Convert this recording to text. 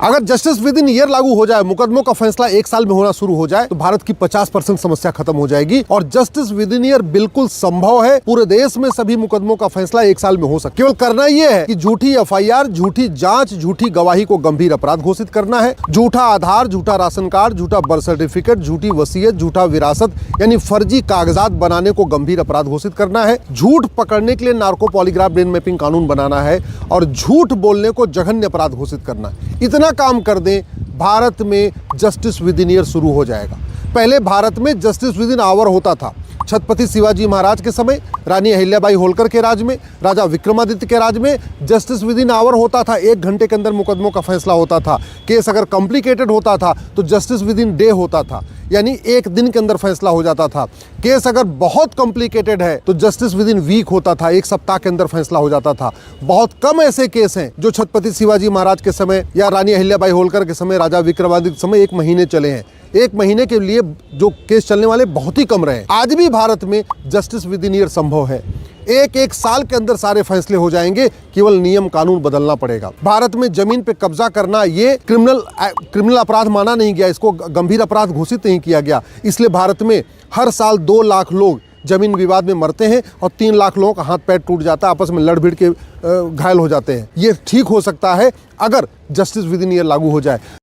अगर justice with in year लागू हो जाए, मुकदमों का फैसला 1 साल में होना शुरू हो जाए, तो भारत की 50% समस्या खत्म हो जाएगी। और जस्टिस विद इन ईयर बिल्कुल संभव है। पूरे देश में सभी मुकदमों का फैसला 1 साल में हो सकता है। केवल करना यह है कि झूठी एफआईआर, झूठी जांच, झूठी गवाही को गंभीर अपराध घोषित करना है। झूठा आधार, झूठा राशन कार्ड, झूठा बर्थ सर्टिफिकेट, झूठी वसीयत, झूठा विरासत यानी फर्जी कागजात बनाने को गंभीर अपराध घोषित करना है। झूठ पकड़ने के लिए नार्को पॉलीग्राफ ब्रेन मैपिंग कानून बनाना है और झूठ बोलने को जघन्य अपराध घोषित करना है। इतना काम कर दें, भारत में जस्टिस विद इन ईयर शुरू हो जाएगा। पहले भारत में जस्टिस विद इन आवर होता था। छत्रपति शिवाजी महाराज के समय, रानी अहिल्याबाई होलकर के राज में, राजा विक्रमादित्य के राज में जस्टिस विद इन आवर होता था। 1 घंटे के अंदर मुकदमों का फैसला होता था। केस अगर कॉम्प्लिकेटेड होता था तो जस्टिस विद इन डे होता था, यानी 1 दिन के अंदर फैसला हो जाता था। केस अगर बहुत कॉम्प्लिकेटेड है तो जस्टिस विद इन वीक होता था, 1 सप्ताह के अंदर फैसला हो जाता था। बहुत कम ऐसे केस हैं जो छत्रपति शिवाजी महाराज के समय या रानी अहिल्याबाई होलकर के समय, राजा विक्रमादित्य के समय 1 महीने चले हैं। 1 महीने के लिए जो केस चलने वाले बहुत ही कम रहे। आज भी भारत में जस्टिस विद इन ईयर संभव है। 1 साल के अंदर सारे फैसले हो जाएंगे, केवल नियम कानून बदलना पड़ेगा। भारत में जमीन पे कब्जा करना ये क्रिमिनल अपराध माना नहीं गया, इसको गंभीर अपराध घोषित नहीं किया गया। इसलिए भारत में हर साल 2 लाख लोग जमीन विवाद में मरते हैं और 3 लाख लोगों का हाथ पैर टूट जाता है, आपस में लड़ भिड़ के घायल हो जाते हैं। ये ठीक हो सकता है अगर जस्टिस विद इन ईयर लागू हो जाए।